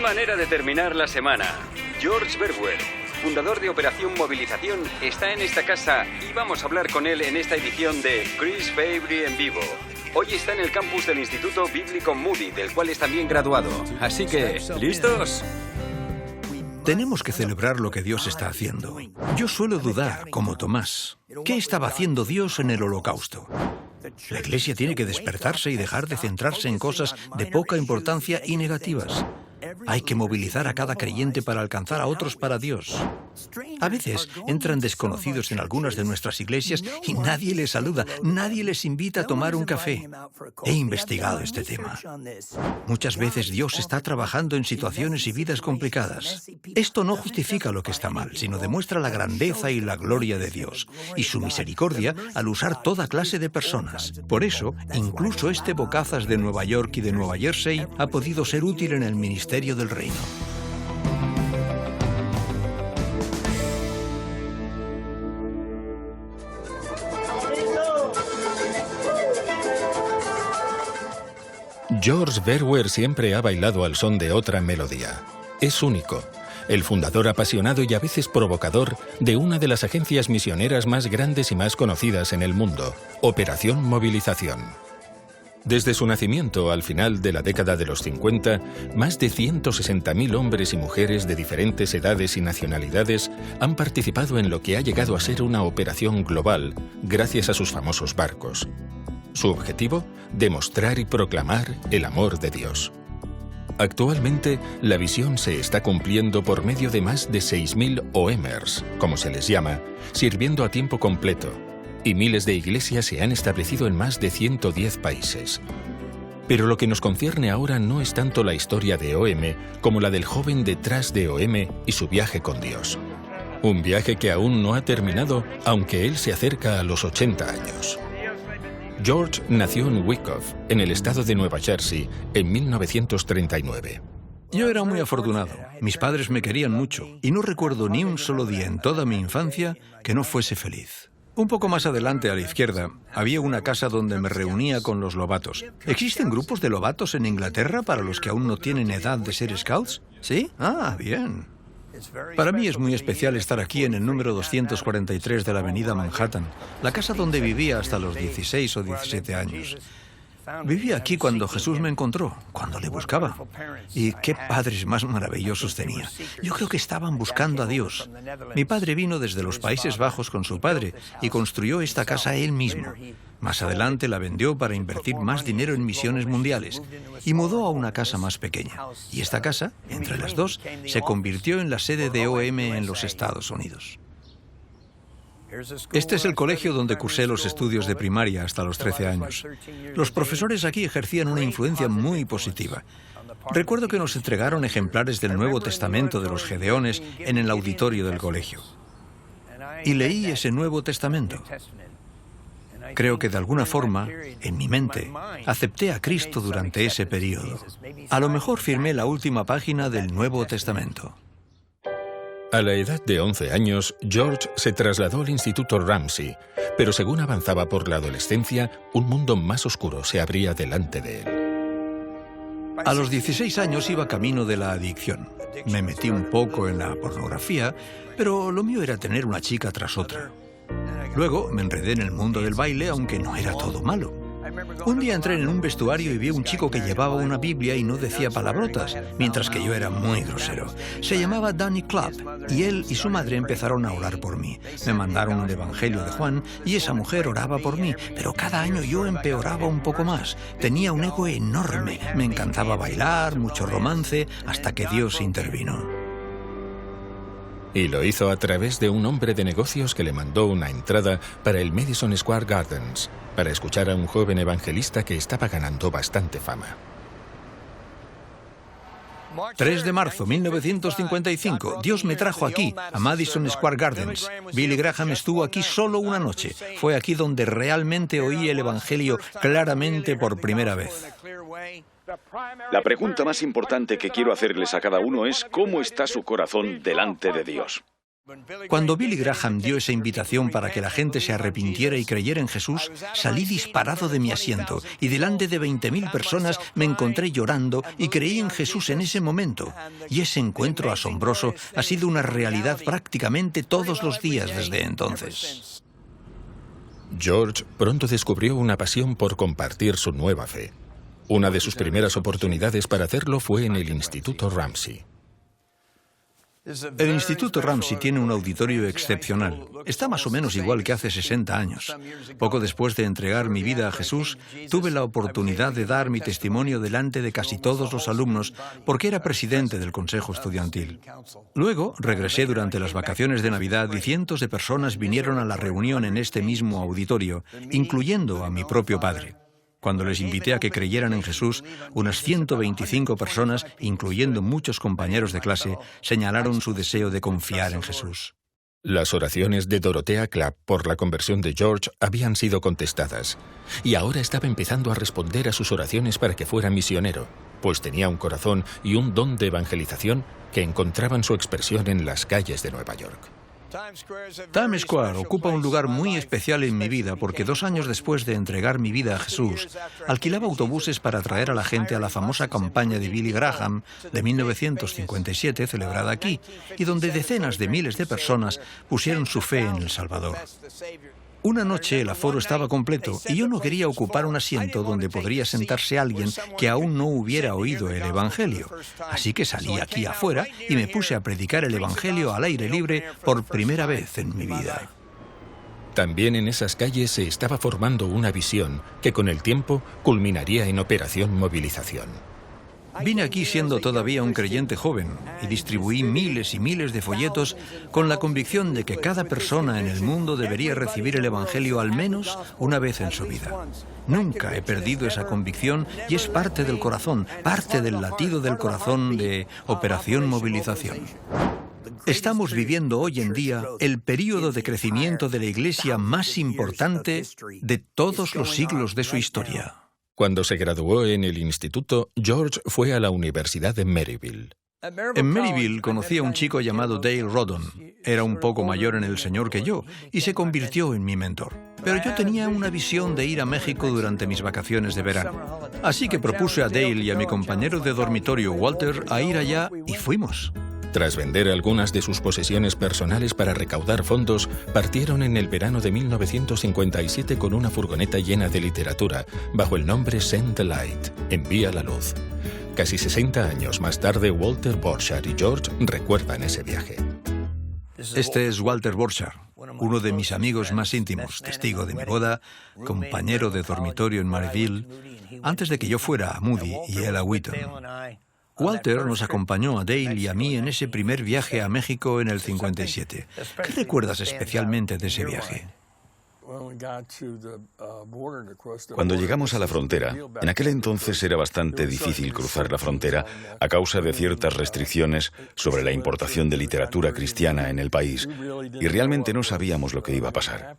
manera de terminar la semana. George Verwer, fundador de Operación Movilización, está en esta casa y vamos a hablar con él en esta edición de Chris Fabry en vivo. Hoy está en el campus del Instituto Bíblico Moody, del cual es también graduado. Así que, ¿listos? Tenemos que celebrar lo que Dios está haciendo. Yo suelo dudar, como Tomás, ¿qué estaba haciendo Dios en el Holocausto? La Iglesia tiene que despertarse y dejar de centrarse en cosas de poca importancia y negativas. Hay que movilizar a cada creyente para alcanzar a otros para Dios. A veces entran desconocidos en algunas de nuestras iglesias y nadie les saluda, nadie les invita a tomar un café. He investigado este tema. Muchas veces Dios está trabajando en situaciones y vidas complicadas. Esto no justifica lo que está mal, sino demuestra la grandeza y la gloria de Dios y su misericordia al usar toda clase de personas. Por eso, incluso este bocazas de Nueva York y de Nueva Jersey ha podido ser útil en el ministerio del reino. George Verwer siempre ha bailado al son de otra melodía. Es único, el fundador apasionado y a veces provocador de una de las agencias misioneras más grandes y más conocidas en el mundo, Operación Movilización. Desde su nacimiento, al final de la década de los 50, más de 160.000 hombres y mujeres de diferentes edades y nacionalidades han participado en lo que ha llegado a ser una operación global gracias a sus famosos barcos. Su objetivo, demostrar y proclamar el amor de Dios. Actualmente, la visión se está cumpliendo por medio de más de 6.000 OMers, como se les llama, sirviendo a tiempo completo, y miles de iglesias se han establecido en más de 110 países. Pero lo que nos concierne ahora no es tanto la historia de OM como la del joven detrás de OM y su viaje con Dios. Un viaje que aún no ha terminado, aunque él se acerca a los 80 años. George nació en Wyckoff, en el estado de Nueva Jersey, en 1939. Yo era muy afortunado. Mis padres me querían mucho y no recuerdo ni un solo día en toda mi infancia que no fuese feliz. Un poco más adelante, a la izquierda, había una casa donde me reunía con los lobatos. ¿Existen grupos de lobatos en Inglaterra para los que aún no tienen edad de ser scouts? ¿Sí? Ah, bien. Para mí es muy especial estar aquí en el número 243 de la avenida Manhattan, la casa donde vivía hasta los 16 o 17 años. Viví aquí cuando Jesús me encontró, cuando le buscaba. Y qué padres más maravillosos tenía. Yo creo que estaban buscando a Dios. Mi padre vino desde los Países Bajos con su padre y construyó esta casa él mismo. Más adelante la vendió para invertir más dinero en misiones mundiales y mudó a una casa más pequeña. Y esta casa, entre las dos, se convirtió en la sede de OM en los Estados Unidos. Este es el colegio donde cursé los estudios de primaria hasta los 13 años. Los profesores aquí ejercían una influencia muy positiva. Recuerdo que nos entregaron ejemplares del Nuevo Testamento de los Gedeones en el auditorio del colegio. Y leí ese Nuevo Testamento. Creo que de alguna forma, en mi mente, acepté a Cristo durante ese periodo. A lo mejor firmé la última página del Nuevo Testamento. A la edad de 11 años, George se trasladó al Instituto Ramsey, pero según avanzaba por la adolescencia, un mundo más oscuro se abría delante de él. A los 16 años iba camino de la adicción. Me metí un poco en la pornografía, pero lo mío era tener una chica tras otra. Luego me enredé en el mundo del baile, aunque no era todo malo. Un día entré en un vestuario y vi a un chico que llevaba una Biblia y no decía palabrotas, mientras que yo era muy grosero. Se llamaba Danny Clapp y él y su madre empezaron a orar por mí. Me mandaron un evangelio de Juan y esa mujer oraba por mí, pero cada año yo empeoraba un poco más. Tenía un ego enorme, me encantaba bailar, mucho romance, hasta que Dios intervino. Y lo hizo a través de un hombre de negocios que le mandó una entrada para el Madison Square Gardens, para escuchar a un joven evangelista que estaba ganando bastante fama. 3 de marzo 1955, Dios me trajo aquí, a Madison Square Gardens. Billy Graham estuvo aquí solo una noche. Fue aquí donde realmente oí el evangelio claramente por primera vez. La pregunta más importante que quiero hacerles a cada uno es ¿cómo está su corazón delante de Dios? Cuando Billy Graham dio esa invitación para que la gente se arrepintiera y creyera en Jesús, salí disparado de mi asiento y delante de 20.000 personas me encontré llorando y creí en Jesús en ese momento. Y ese encuentro asombroso ha sido una realidad prácticamente todos los días desde entonces. George pronto descubrió una pasión por compartir su nueva fe. Una de sus primeras oportunidades para hacerlo fue en el Instituto Ramsey. El Instituto Ramsey tiene un auditorio excepcional. Está más o menos igual que hace 60 años. Poco después de entregar mi vida a Jesús, tuve la oportunidad de dar mi testimonio delante de casi todos los alumnos porque era presidente del consejo estudiantil. Luego, regresé durante las vacaciones de Navidad y cientos de personas vinieron a la reunión en este mismo auditorio, incluyendo a mi propio padre. Cuando les invité a que creyeran en Jesús, unas 125 personas, incluyendo muchos compañeros de clase, señalaron su deseo de confiar en Jesús. Las oraciones de Dorothea Clapp por la conversión de George habían sido contestadas, y ahora estaba empezando a responder a sus oraciones para que fuera misionero, pues tenía un corazón y un don de evangelización que encontraban su expresión en las calles de Nueva York. Times Square ocupa un lugar muy especial en mi vida porque 2 años después de entregar mi vida a Jesús, alquilaba autobuses para traer a la gente a la famosa campaña de Billy Graham de 1957 celebrada aquí, y donde decenas de miles de personas pusieron su fe en El Salvador. Una noche el aforo estaba completo y yo no quería ocupar un asiento donde podría sentarse alguien que aún no hubiera oído el Evangelio. Así que salí aquí afuera y me puse a predicar el Evangelio al aire libre por primera vez en mi vida. También en esas calles se estaba formando una visión que con el tiempo culminaría en Operación Movilización. Vine aquí siendo todavía un creyente joven y distribuí miles y miles de folletos con la convicción de que cada persona en el mundo debería recibir el Evangelio al menos una vez en su vida. Nunca he perdido esa convicción y es parte del corazón, parte del latido del corazón de Operación Movilización. Estamos viviendo hoy en día el período de crecimiento de la Iglesia más importante de todos los siglos de su historia. Cuando se graduó en el instituto, George fue a la Universidad de Maryville. En Maryville conocí a un chico llamado Dale Rodon. Era un poco mayor en el Señor que yo y se convirtió en mi mentor. Pero yo tenía una visión de ir a México durante mis vacaciones de verano. Así que propuse a Dale y a mi compañero de dormitorio, Walter, a ir allá y fuimos. Tras vender algunas de sus posesiones personales para recaudar fondos, partieron en el verano de 1957 con una furgoneta llena de literatura, bajo el nombre Send the Light, Envía la Luz. Casi 60 años más tarde, Walter Borchardt y George recuerdan ese viaje. Este es Walter Borchardt, uno de mis amigos más íntimos, testigo de mi boda, compañero de dormitorio en Maryville, antes de que yo fuera a Moody y él a Wheaton. Walter nos acompañó a Dale y a mí en ese primer viaje a México en el 57. ¿Qué recuerdas especialmente de ese viaje? Cuando llegamos a la frontera, en aquel entonces era bastante difícil cruzar la frontera a causa de ciertas restricciones sobre la importación de literatura cristiana en el país, y realmente no sabíamos lo que iba a pasar.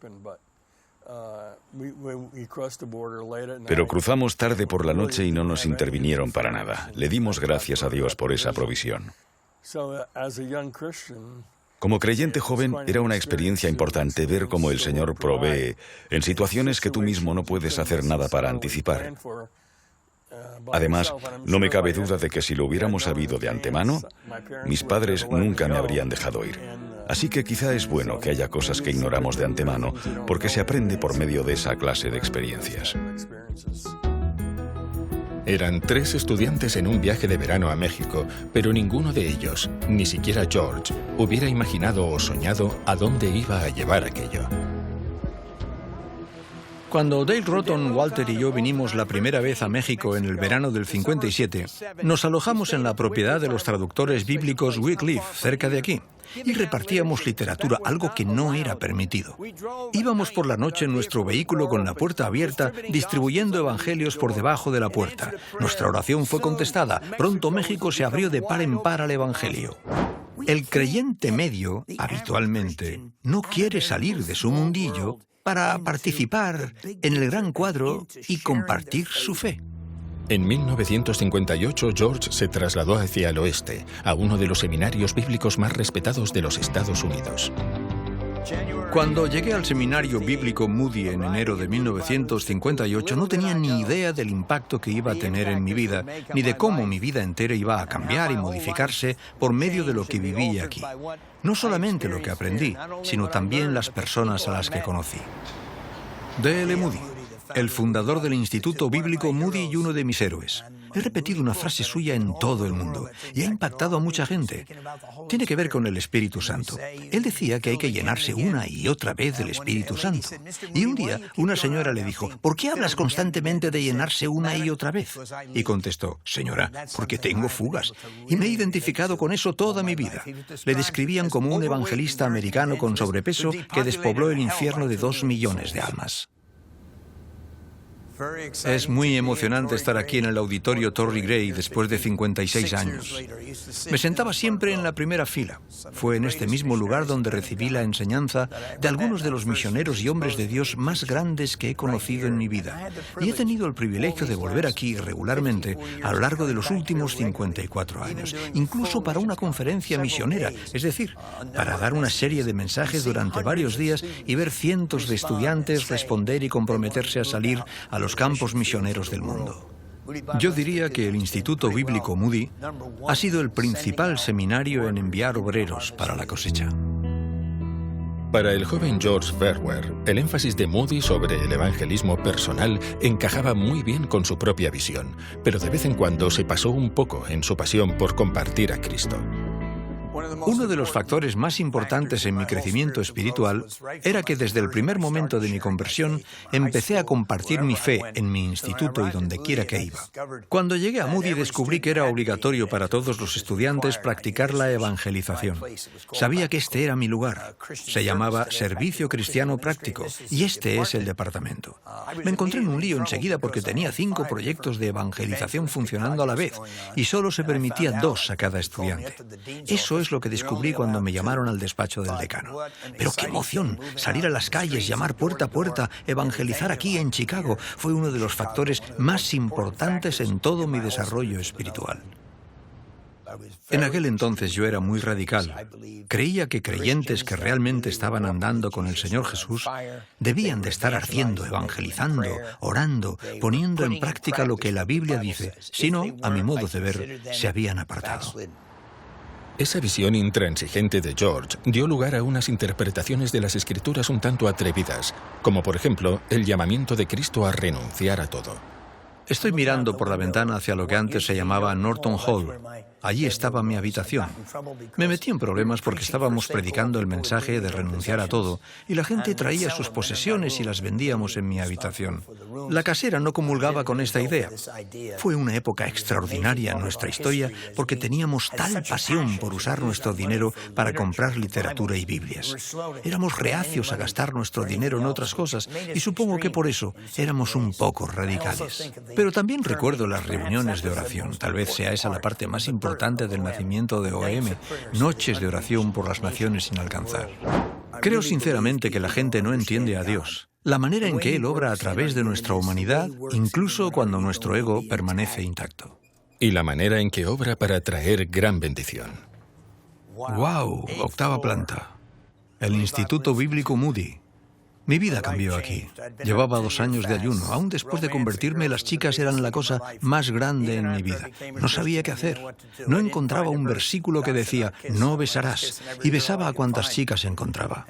Pero cruzamos tarde por la noche y no nos intervinieron para nada. Le dimos gracias a Dios por esa provisión. Como creyente joven, era una experiencia importante ver cómo el Señor provee en situaciones que tú mismo no puedes hacer nada para anticipar. Además, no me cabe duda de que si lo hubiéramos sabido de antemano, mis padres nunca me habrían dejado ir. Así que quizá es bueno que haya cosas que ignoramos de antemano, porque se aprende por medio de esa clase de experiencias. Eran 3 estudiantes en un viaje de verano a México, pero ninguno de ellos, ni siquiera George, hubiera imaginado o soñado a dónde iba a llevar aquello. Cuando Dale Rodon, Walter y yo vinimos la primera vez a México en el verano del 57, nos alojamos en la propiedad de los traductores bíblicos Wycliffe, cerca de aquí, y repartíamos literatura, algo que no era permitido. Íbamos por la noche en nuestro vehículo con la puerta abierta, distribuyendo evangelios por debajo de la puerta. Nuestra oración fue contestada. Pronto México se abrió de par en par al evangelio. El creyente medio, habitualmente, no quiere salir de su mundillo para participar en el gran cuadro y compartir su fe. En 1958, George se trasladó hacia el oeste, a uno de los seminarios bíblicos más respetados de los Estados Unidos. Cuando llegué al seminario bíblico Moody en enero de 1958, no tenía ni idea del impacto que iba a tener en mi vida, ni de cómo mi vida entera iba a cambiar y modificarse por medio de lo que vivía aquí. No solamente lo que aprendí, sino también las personas a las que conocí. D.L. Moody, el fundador del Instituto Bíblico Moody y uno de mis héroes. He repetido una frase suya en todo el mundo y ha impactado a mucha gente. Tiene que ver con el Espíritu Santo. Él decía que hay que llenarse una y otra vez del Espíritu Santo. Y un día una señora le dijo, ¿por qué hablas constantemente de llenarse una y otra vez? Y contestó, señora, porque tengo fugas. Y me he identificado con eso toda mi vida. Le describían como un evangelista americano con sobrepeso que despobló el infierno de 2 millones de almas. Es muy emocionante estar aquí en el auditorio Torrey Gray después de 56 años. Me sentaba siempre en la primera fila. Fue en este mismo lugar donde recibí la enseñanza de algunos de los misioneros y hombres de Dios más grandes que he conocido en mi vida. Y he tenido el privilegio de volver aquí regularmente a lo largo de los últimos 54 años, incluso para una conferencia misionera, es decir, para dar una serie de mensajes durante varios días y ver cientos de estudiantes responder y comprometerse a salir a los campos misioneros del mundo. Yo diría que el Instituto Bíblico Moody ha sido el principal seminario en enviar obreros para la cosecha. Para el joven George Verwer, el énfasis de Moody sobre el evangelismo personal encajaba muy bien con su propia visión, pero de vez en cuando se pasó un poco en su pasión por compartir a Cristo. Uno de los factores más importantes en mi crecimiento espiritual era que desde el primer momento de mi conversión empecé a compartir mi fe en mi instituto y donde quiera que iba. Cuando llegué a Moody descubrí que era obligatorio para todos los estudiantes practicar la evangelización. Sabía que este era mi lugar. Se llamaba Servicio Cristiano Práctico y este es el departamento. Me encontré en un lío enseguida porque tenía 5 proyectos de evangelización funcionando a la vez y solo se permitía 2 a cada estudiante. Eso es lo que descubrí cuando me llamaron al despacho del decano. Pero qué emoción, salir a las calles, llamar puerta a puerta, evangelizar aquí en Chicago, fue uno de los factores más importantes en todo mi desarrollo espiritual. En aquel entonces yo era muy radical. Creía que creyentes que realmente estaban andando con el Señor Jesús debían de estar ardiendo, evangelizando, orando, poniendo en práctica lo que la Biblia dice. Si no, a mi modo de ver, se habían apartado. Esa visión intransigente de George dio lugar a unas interpretaciones de las Escrituras un tanto atrevidas, como por ejemplo el llamamiento de Cristo a renunciar a todo. Estoy mirando por la ventana hacia lo que antes se llamaba Norton Hall. Allí estaba mi habitación. Me metí en problemas porque estábamos predicando el mensaje de renunciar a todo y la gente traía sus posesiones y las vendíamos en mi habitación. La casera no comulgaba con esta idea. Fue una época extraordinaria en nuestra historia porque teníamos tal pasión por usar nuestro dinero para comprar literatura y Biblias. Éramos reacios a gastar nuestro dinero en otras cosas y supongo que por eso éramos un poco radicales. Pero también recuerdo las reuniones de oración. Tal vez sea esa la parte más importante del nacimiento de OM, noches de oración por las naciones sin alcanzar. Creo sinceramente que la gente no entiende a Dios, la manera en que Él obra a través de nuestra humanidad, incluso cuando nuestro ego permanece intacto. Y la manera en que obra para traer gran bendición. ¡Wow! 8ª planta. El Instituto Bíblico Moody. Mi vida cambió aquí. Llevaba 2 años de ayuno. Aún después de convertirme, las chicas eran la cosa más grande en mi vida. No sabía qué hacer. No encontraba un versículo que decía, no besarás, y besaba a cuantas chicas encontraba.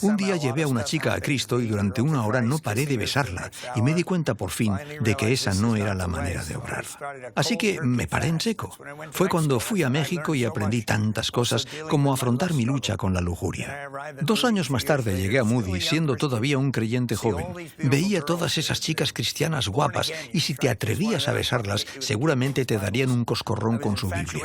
Un día llevé a una chica a Cristo y durante 1 hora no paré de besarla, y me di cuenta por fin de que esa no era la manera de obrar. Así que me paré en seco. Fue cuando fui a México y aprendí tantas cosas como afrontar mi lucha con la lujuria. 2 años más tarde llegué a Moody siendo todavía un creyente joven. Veía todas esas chicas cristianas guapas y si te atrevías a besarlas, seguramente te darían un coscorrón con su Biblia.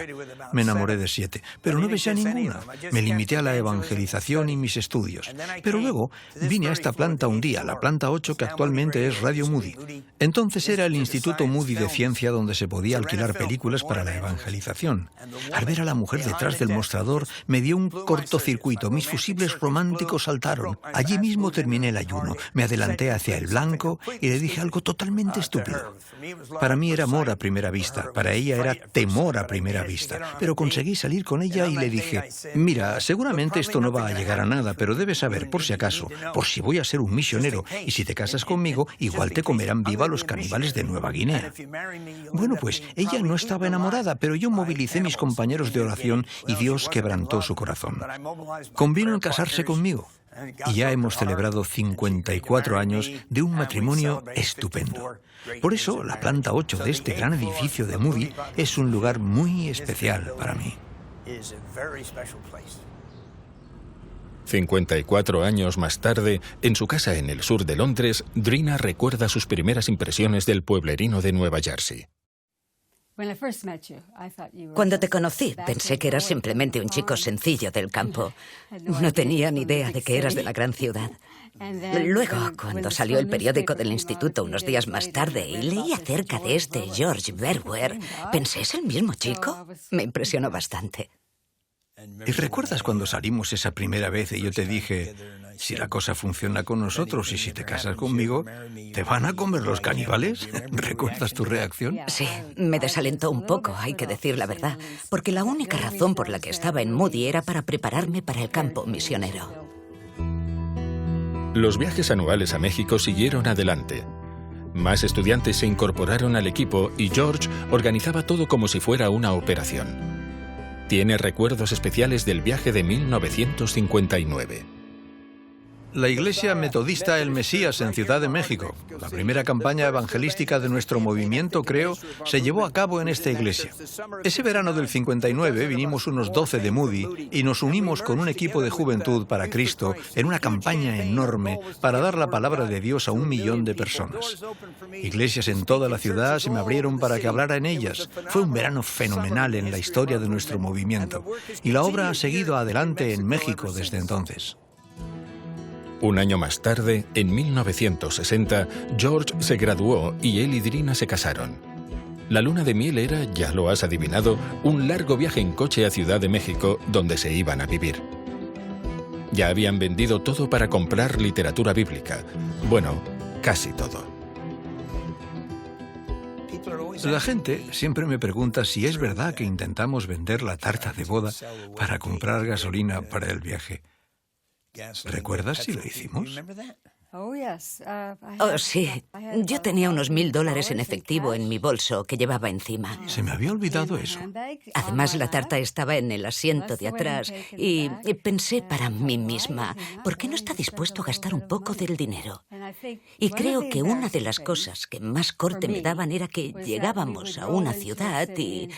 Me enamoré de 7, pero no besé a ninguna. Me limité a la evangelización y mis estudios. Pero luego vine a esta planta un día, la planta 8 que actualmente es Radio Moody. Entonces era el Instituto Moody de Ciencia donde se podía alquilar películas para la evangelización. Al ver a la mujer detrás del mostrador me dio un cortocircuito. Mis fusibles románticos saltaron. Allí mismo terminé en el ayuno, me adelanté hacia el blanco y le dije algo totalmente estúpido. Para mí era amor a primera vista, para ella era temor a primera vista, pero conseguí salir con ella y le dije, mira, seguramente esto no va a llegar a nada, pero debes saber, por si acaso, por si voy a ser un misionero, y si te casas conmigo, igual te comerán viva los caníbales de Nueva Guinea. Bueno, pues ella no estaba enamorada, pero yo movilicé mis compañeros de oración y Dios quebrantó su corazón. Convino en casarse conmigo y ya hemos celebrado 54 años de un matrimonio estupendo. Por eso, la planta 8 de este gran edificio de Moody es un lugar muy especial para mí. 54 años más tarde, en su casa en el sur de Londres, Drina recuerda sus primeras impresiones del pueblerino de Nueva Jersey. Cuando te conocí, pensé que eras simplemente un chico sencillo del campo. No tenía ni idea de que eras de la gran ciudad. Luego, cuando salió el periódico del instituto unos días más tarde y leí acerca de este George Verwer, pensé, ¿es el mismo chico? Me impresionó bastante. ¿Y recuerdas cuando salimos esa primera vez y yo te dije, si la cosa funciona con nosotros y si te casas conmigo, ¿te van a comer los caníbales? ¿Recuerdas tu reacción? Sí, me desalentó un poco, hay que decir la verdad, porque la única razón por la que estaba en Moody era para prepararme para el campo misionero. Los viajes anuales a México siguieron adelante. Más estudiantes se incorporaron al equipo y George organizaba todo como si fuera una operación. Tiene recuerdos especiales del viaje de 1959. La Iglesia Metodista El Mesías en Ciudad de México, la primera campaña evangelística de nuestro movimiento, creo, se llevó a cabo en esta iglesia. Ese verano del 59 vinimos unos 12 de Moody y nos unimos con un equipo de Juventud para Cristo en una campaña enorme para dar la palabra de Dios a 1 millón de personas. Iglesias en toda la ciudad se me abrieron para que hablara en ellas. Fue un verano fenomenal en la historia de nuestro movimiento y la obra ha seguido adelante en México desde entonces. Un año más tarde, en 1960, George se graduó y él y Drina se casaron. La luna de miel era, ya lo has adivinado, un largo viaje en coche a Ciudad de México, donde se iban a vivir. Ya habían vendido todo para comprar literatura bíblica. Bueno, casi todo. La gente siempre me pregunta si es verdad que intentamos vender la tarta de boda para comprar gasolina para el viaje. ¿Recuerdas si lo hicimos? Oh, sí. Yo tenía unos $1000 en efectivo en mi bolso que llevaba encima. Se me había olvidado eso. Además, la tarta estaba en el asiento de atrás y pensé para mí misma, ¿por qué no está dispuesto a gastar un poco del dinero? Y creo que una de las cosas que más corte me daban era que llegábamos a una ciudad y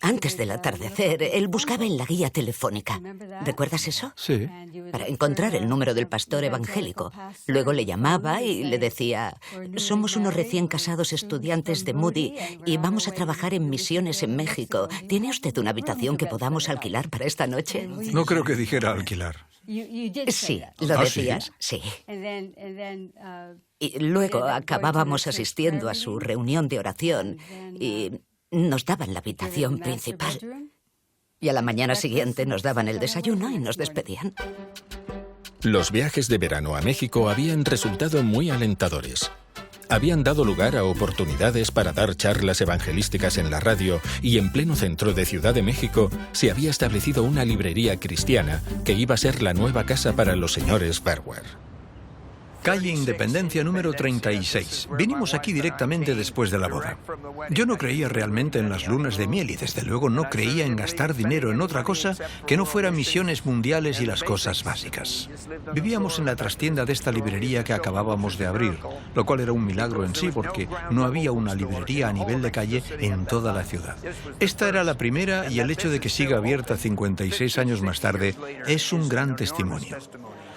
antes del atardecer, él buscaba en la guía telefónica. ¿Recuerdas eso? Sí. Para encontrar el número del pastor evangélico. Luego le llamaba y le decía, somos unos recién casados estudiantes de Moody y vamos a trabajar en misiones en México. ¿Tiene usted una habitación que podamos alquilar para esta noche? No creo que dijera alquilar. Sí, ¿lo decías? Sí. Y luego acabábamos asistiendo a su reunión de oración y nos daban la habitación principal. Y a la mañana siguiente nos daban el desayuno y nos despedían. Los viajes de verano a México habían resultado muy alentadores. Habían dado lugar a oportunidades para dar charlas evangelísticas en la radio y en pleno centro de Ciudad de México se había establecido una librería cristiana que iba a ser la nueva casa para los señores Verwer. Calle Independencia número 36. Vinimos aquí directamente después de la boda. Yo no creía realmente en las lunas de miel y desde luego no creía en gastar dinero en otra cosa que no fuera misiones mundiales y las cosas básicas. Vivíamos en la trastienda de esta librería que acabábamos de abrir, lo cual era un milagro en sí porque no había una librería a nivel de calle en toda la ciudad. Esta era la primera y el hecho de que siga abierta 56 años más tarde es un gran testimonio.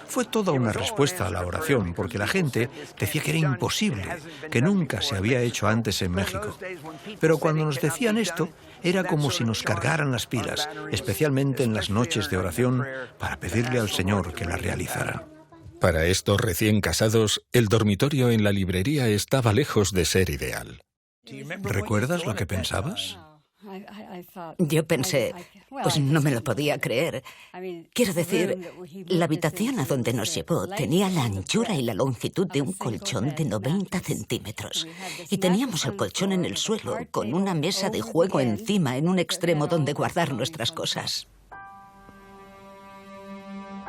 Fue toda una respuesta a la oración, porque la gente decía que era imposible, que nunca se había hecho antes en México. Pero cuando nos decían esto, era como si nos cargaran las pilas, especialmente en las noches de oración, para pedirle al Señor que la realizara. Para estos recién casados, el dormitorio en la librería estaba lejos de ser ideal. ¿Recuerdas lo que pensabas? Yo pensé, pues no me lo podía creer. Quiero decir, la habitación a donde nos llevó tenía la anchura y la longitud de un colchón de 90 centímetros. Y teníamos el colchón en el suelo, con una mesa de juego encima en un extremo donde guardar nuestras cosas.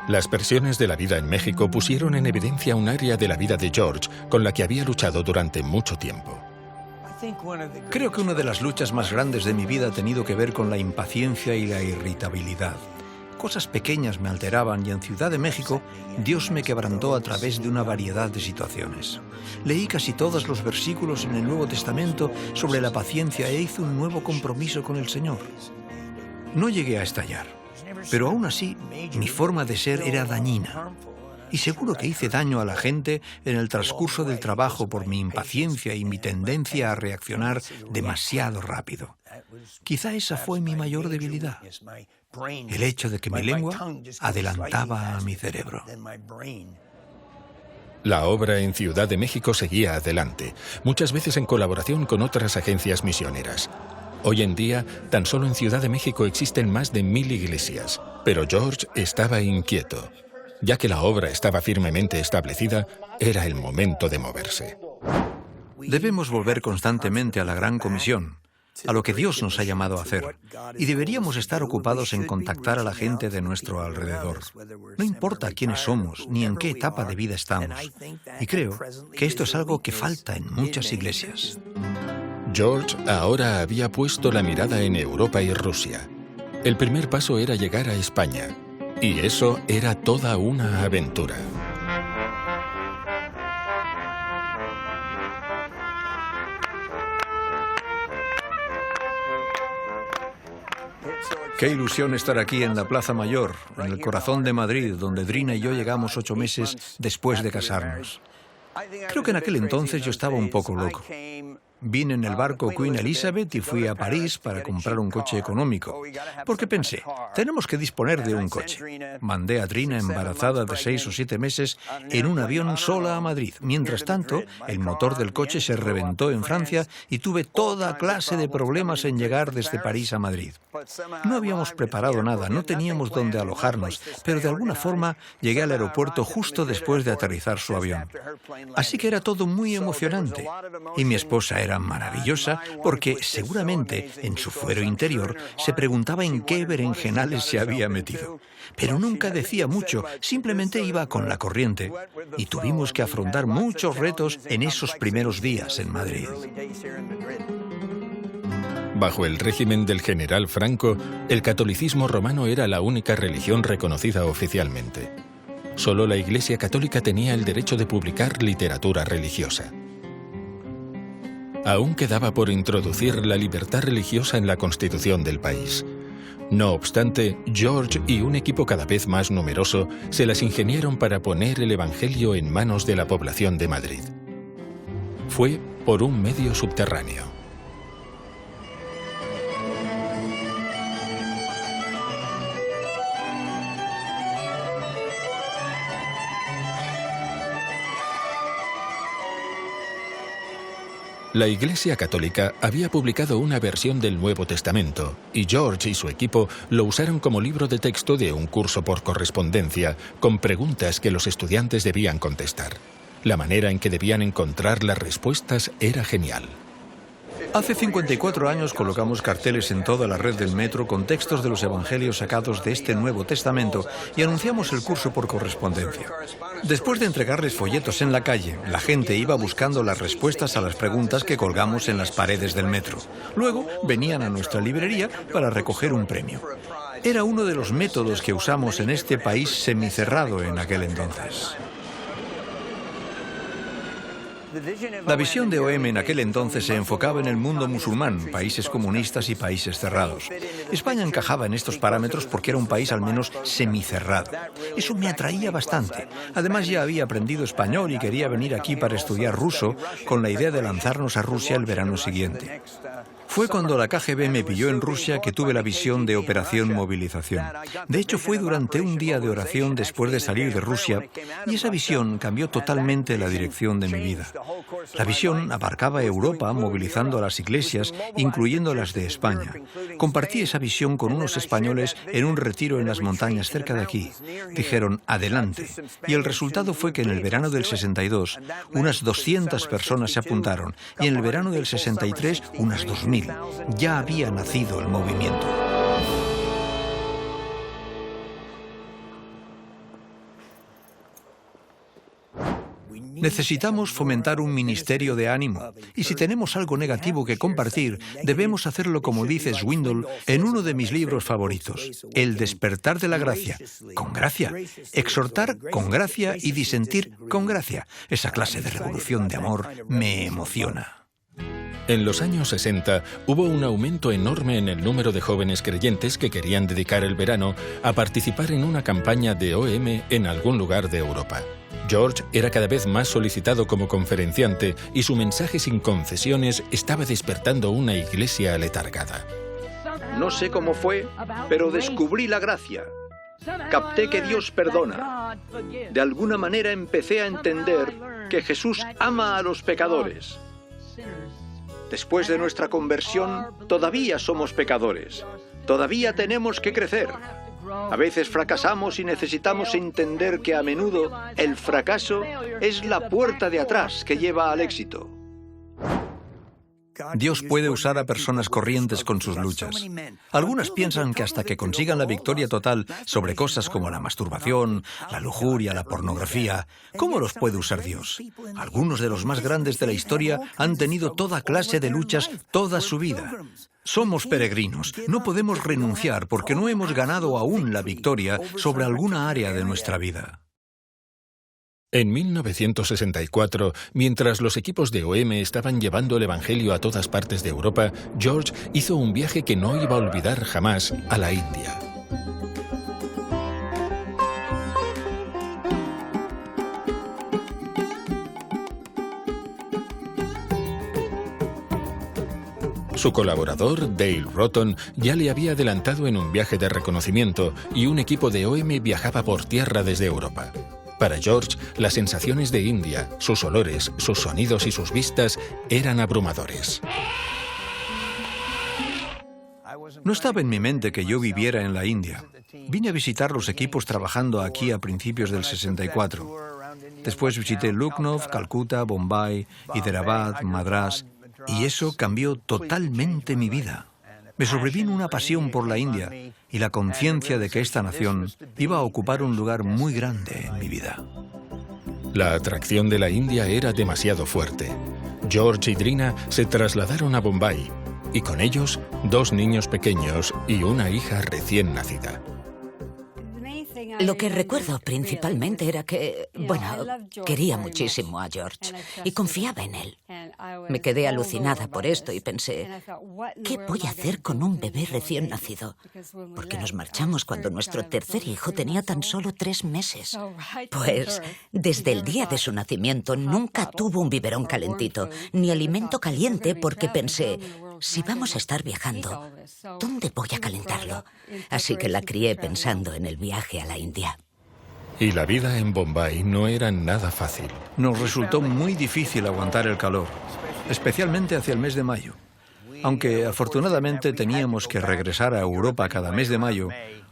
Las presiones de la vida en México pusieron en evidencia un área de la vida de George con la que había luchado durante mucho tiempo. Creo que una de las luchas más grandes de mi vida ha tenido que ver con la impaciencia y la irritabilidad. Cosas pequeñas me alteraban y en Ciudad de México Dios me quebrantó a través de una variedad de situaciones. Leí casi todos los versículos en el Nuevo Testamento sobre la paciencia e hice un nuevo compromiso con el Señor. No llegué a estallar, pero aún así mi forma de ser era dañina. Y seguro que hice daño a la gente en el transcurso del trabajo por mi impaciencia y mi tendencia a reaccionar demasiado rápido. Quizá esa fue mi mayor debilidad, el hecho de que mi lengua adelantaba a mi cerebro. La obra en Ciudad de México seguía adelante, muchas veces en colaboración con otras agencias misioneras. Hoy en día, tan solo en Ciudad de México existen más de 1000 iglesias, pero George estaba inquieto. Ya que la obra estaba firmemente establecida, era el momento de moverse. Debemos volver constantemente a la Gran Comisión, a lo que Dios nos ha llamado a hacer, y deberíamos estar ocupados en contactar a la gente de nuestro alrededor. No importa quiénes somos ni en qué etapa de vida estamos, y creo que esto es algo que falta en muchas iglesias. George ahora había puesto la mirada en Europa y Rusia. El primer paso era llegar a España. Y eso era toda una aventura. Qué ilusión estar aquí en la Plaza Mayor, en el corazón de Madrid, donde Drina y yo llegamos 8 meses después de casarnos. Creo que en aquel entonces yo estaba un poco loco. Vine en el barco Queen Elizabeth y fui a París para comprar un coche económico, porque pensé, tenemos que disponer de un coche. Mandé a Drina embarazada de 6 o 7 meses en un avión sola a Madrid. Mientras tanto, el motor del coche se reventó en Francia y tuve toda clase de problemas en llegar desde París a Madrid. No habíamos preparado nada, no teníamos dónde alojarnos, pero de alguna forma llegué al aeropuerto justo después de aterrizar su avión. Así que era todo muy emocionante. Y mi esposa era maravillosa porque seguramente en su fuero interior se preguntaba en qué berenjenales se había metido. Pero nunca decía mucho, simplemente iba con la corriente. Y tuvimos que afrontar muchos retos en esos primeros días en Madrid. Bajo el régimen del general Franco, el catolicismo romano era la única religión reconocida oficialmente. Solo la Iglesia Católica tenía el derecho de publicar literatura religiosa. Aún quedaba por introducir la libertad religiosa en la Constitución del país. No obstante, George y un equipo cada vez más numeroso se las ingeniaron para poner el Evangelio en manos de la población de Madrid. Fue por un medio subterráneo. La Iglesia Católica había publicado una versión del Nuevo Testamento y George y su equipo lo usaron como libro de texto de un curso por correspondencia con preguntas que los estudiantes debían contestar. La manera en que debían encontrar las respuestas era genial. Hace 54 años colocamos carteles en toda la red del metro con textos de los evangelios sacados de este Nuevo Testamento y anunciamos el curso por correspondencia. Después de entregarles folletos en la calle, la gente iba buscando las respuestas a las preguntas que colgamos en las paredes del metro. Luego venían a nuestra librería para recoger un premio. Era uno de los métodos que usamos en este país semicerrado en aquel entonces. La visión de OM en aquel entonces se enfocaba en el mundo musulmán, países comunistas y países cerrados. España encajaba en estos parámetros porque era un país al menos semicerrado. Eso me atraía bastante. Además ya había aprendido español y quería venir aquí para estudiar ruso con la idea de lanzarnos a Rusia el verano siguiente. Fue cuando la KGB me pilló en Rusia que tuve la visión de Operación Movilización. De hecho, fue durante un día de oración después de salir de Rusia, y esa visión cambió totalmente la dirección de mi vida. La visión abarcaba Europa movilizando a las iglesias, incluyendo las de España. Compartí esa visión con unos españoles en un retiro en las montañas cerca de aquí. Dijeron, adelante. Y el resultado fue que en el verano del 62, unas 200 personas se apuntaron, y en el verano del 63, unas 2000. Ya había nacido el movimiento. Necesitamos fomentar un ministerio de ánimo, y si tenemos algo negativo que compartir, debemos hacerlo como dice Swindoll en uno de mis libros favoritos, El despertar de la gracia, con gracia, exhortar con gracia y disentir con gracia. Esa clase de revolución de amor me emociona. En los años 60 hubo un aumento enorme en el número de jóvenes creyentes que querían dedicar el verano a participar en una campaña de OM en algún lugar de Europa. George era cada vez más solicitado como conferenciante y su mensaje sin concesiones estaba despertando una iglesia aletargada. No sé cómo fue, pero descubrí la gracia. Capté que Dios perdona. De alguna manera empecé a entender que Jesús ama a los pecadores. Después de nuestra conversión, todavía somos pecadores. Todavía tenemos que crecer. A veces fracasamos y necesitamos entender que a menudo el fracaso es la puerta de atrás que lleva al éxito. Dios puede usar a personas corrientes con sus luchas. Algunas piensan que hasta que consigan la victoria total sobre cosas como la masturbación, la lujuria, la pornografía, ¿cómo los puede usar Dios? Algunos de los más grandes de la historia han tenido toda clase de luchas toda su vida. Somos peregrinos, no podemos renunciar porque no hemos ganado aún la victoria sobre alguna área de nuestra vida. En 1964, mientras los equipos de OM estaban llevando el Evangelio a todas partes de Europa, George hizo un viaje que no iba a olvidar jamás a la India. Su colaborador, Dale Roton, ya le había adelantado en un viaje de reconocimiento y un equipo de OM viajaba por tierra desde Europa. Para George, las sensaciones de India, sus olores, sus sonidos y sus vistas eran abrumadores. No estaba en mi mente que yo viviera en la India. Vine a visitar los equipos trabajando aquí a principios del 64. Después visité Lucknow, Calcuta, Bombay, Hyderabad, Madrás, y eso cambió totalmente mi vida. Me sobrevino una pasión por la India y la conciencia de que esta nación iba a ocupar un lugar muy grande en mi vida. La atracción de la India era demasiado fuerte. George y Drina se trasladaron a Bombay y con ellos 2 niños pequeños y una hija recién nacida. Lo que recuerdo principalmente era que, quería muchísimo a George y confiaba en él. Me quedé alucinada por esto y pensé, ¿qué voy a hacer con un bebé recién nacido? Porque nos marchamos cuando nuestro tercer hijo tenía tan solo 3 meses. Pues, desde el día de su nacimiento nunca tuvo un biberón calentito, ni alimento caliente porque pensé, si vamos a estar viajando, ¿dónde voy a calentarlo? Así que la crié pensando en el viaje a la India. Y la vida en Bombay no era nada fácil. Nos resultó muy difícil aguantar el calor, especialmente hacia el mes de mayo. Aunque afortunadamente teníamos que regresar a Europa cada mes de mayo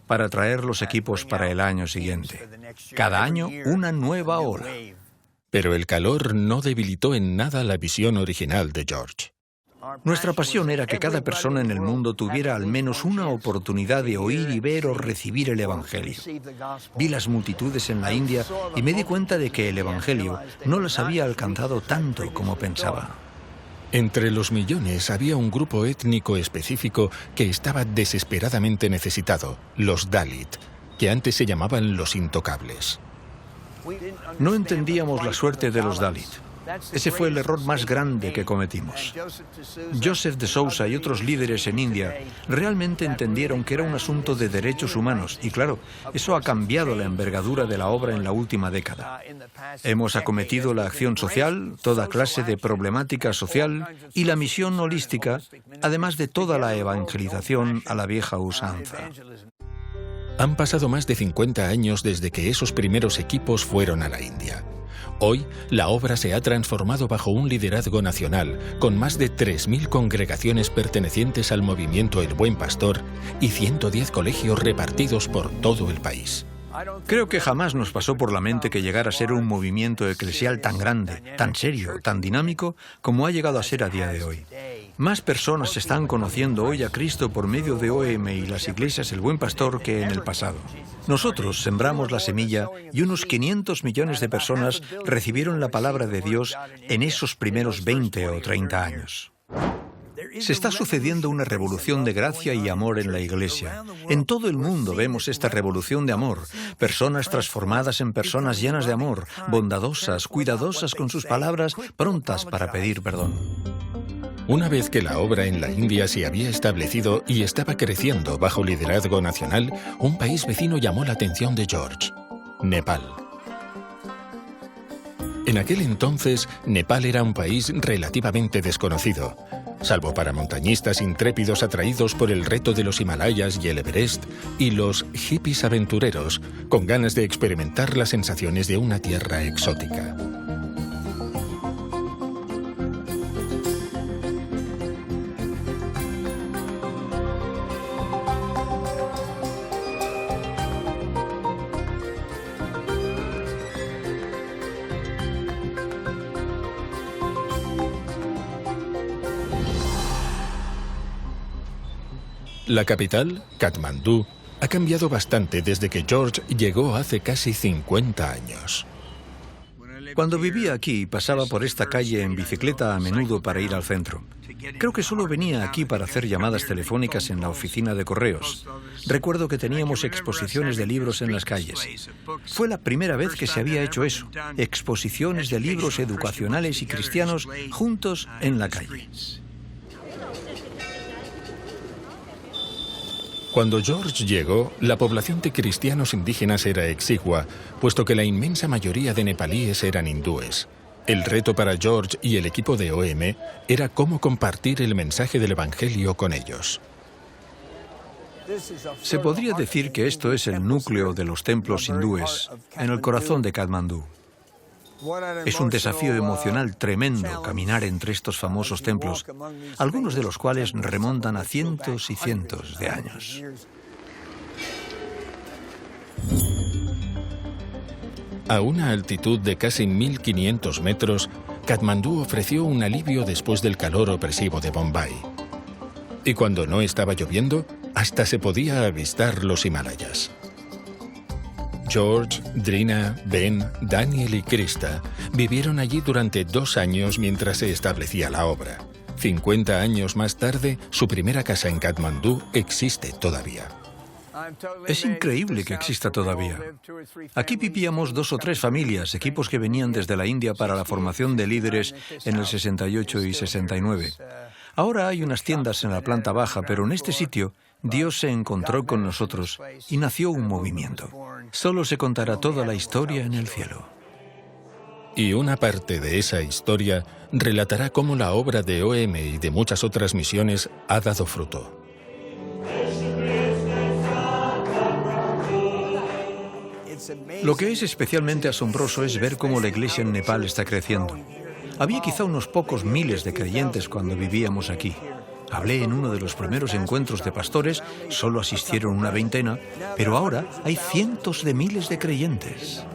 para traer los equipos para el año siguiente. Cada año una nueva ola. Pero el calor no debilitó en nada la visión original de George. Nuestra pasión era que cada persona en el mundo tuviera al menos una oportunidad de oír y ver o recibir el Evangelio. Vi las multitudes en la India y me di cuenta de que el Evangelio no las había alcanzado tanto como pensaba. Entre los millones había un grupo étnico específico que estaba desesperadamente necesitado, los Dalit, que antes se llamaban los intocables. No entendíamos la suerte de los Dalit. Ese fue el error más grande que cometimos. Joseph de Sousa y otros líderes en India realmente entendieron que era un asunto de derechos humanos y, claro, eso ha cambiado la envergadura de la obra en la última década. Hemos acometido la acción social, toda clase de problemática social y la misión holística, además de toda la evangelización a la vieja usanza. Han pasado más de 50 años desde que esos primeros equipos fueron a la India. Hoy, la obra se ha transformado bajo un liderazgo nacional, con más de 3.000 congregaciones pertenecientes al movimiento El Buen Pastor y 110 colegios repartidos por todo el país. Creo que jamás nos pasó por la mente que llegara a ser un movimiento eclesial tan grande, tan serio, tan dinámico, como ha llegado a ser a día de hoy. Más personas están conociendo hoy a Cristo por medio de OM y las iglesias El Buen Pastor que en el pasado. Nosotros sembramos la semilla y unos 500 millones de personas recibieron la palabra de Dios en esos primeros 20 o 30 años. Se está sucediendo una revolución de gracia y amor en la Iglesia. En todo el mundo vemos esta revolución de amor. Personas transformadas en personas llenas de amor, bondadosas, cuidadosas con sus palabras, prontas para pedir perdón. Una vez que la obra en la India se había establecido y estaba creciendo bajo liderazgo nacional, un país vecino llamó la atención de George: Nepal. En aquel entonces, Nepal era un país relativamente desconocido, salvo para montañistas intrépidos atraídos por el reto de los Himalayas y el Everest, y los hippies aventureros con ganas de experimentar las sensaciones de una tierra exótica. La capital, Katmandú, ha cambiado bastante desde que George llegó hace casi 50 años. Cuando vivía aquí, pasaba por esta calle en bicicleta a menudo para ir al centro. Creo que solo venía aquí para hacer llamadas telefónicas en la oficina de correos. Recuerdo que teníamos exposiciones de libros en las calles. Fue la primera vez que se había hecho eso, exposiciones de libros educacionales y cristianos juntos en la calle. Cuando George llegó, la población de cristianos indígenas era exigua, puesto que la inmensa mayoría de nepalíes eran hindúes. El reto para George y el equipo de OM era cómo compartir el mensaje del Evangelio con ellos. Se podría decir que esto es el núcleo de los templos hindúes, en el corazón de Katmandú. Es un desafío emocional tremendo caminar entre estos famosos templos, algunos de los cuales remontan a cientos y cientos de años. A una altitud de casi 1.500 metros, Katmandú ofreció un alivio después del calor opresivo de Bombay. Y cuando no estaba lloviendo, hasta se podía avistar los Himalayas. George, Drina, Ben, Daniel y Krista vivieron allí durante 2 años mientras se establecía la obra. 50 años más tarde, su primera casa en Katmandú existe todavía. Es increíble que exista todavía. Aquí vivíamos 2 o 3 familias, equipos que venían desde la India para la formación de líderes en el 68 y 69. Ahora hay unas tiendas en la planta baja, pero en este sitio Dios se encontró con nosotros y nació un movimiento. Solo se contará toda la historia en el cielo. Y una parte de esa historia relatará cómo la obra de OM y de muchas otras misiones ha dado fruto. Lo que es especialmente asombroso es ver cómo la iglesia en Nepal está creciendo. Había quizá unos pocos miles de creyentes cuando vivíamos aquí. Hablé en uno de los primeros encuentros de pastores, solo asistieron una veintena, pero ahora hay cientos de miles de creyentes.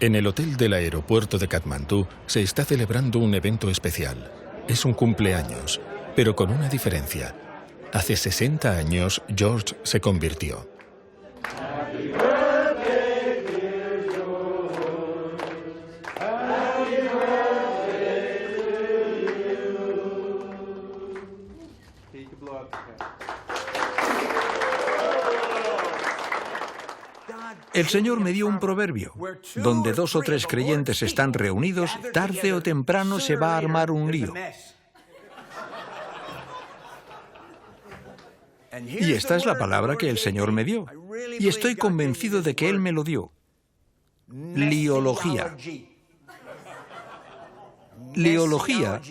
En el hotel del aeropuerto de Katmandú se está celebrando un evento especial. Es un cumpleaños, pero con una diferencia. Hace 60 años, George se convirtió. El Señor me dio un proverbio. Donde 2 o 3 creyentes están reunidos, tarde o temprano se va a armar un lío. Y esta es la palabra que el Señor me dio. Y estoy convencido de que Él me lo dio. Liología. Liología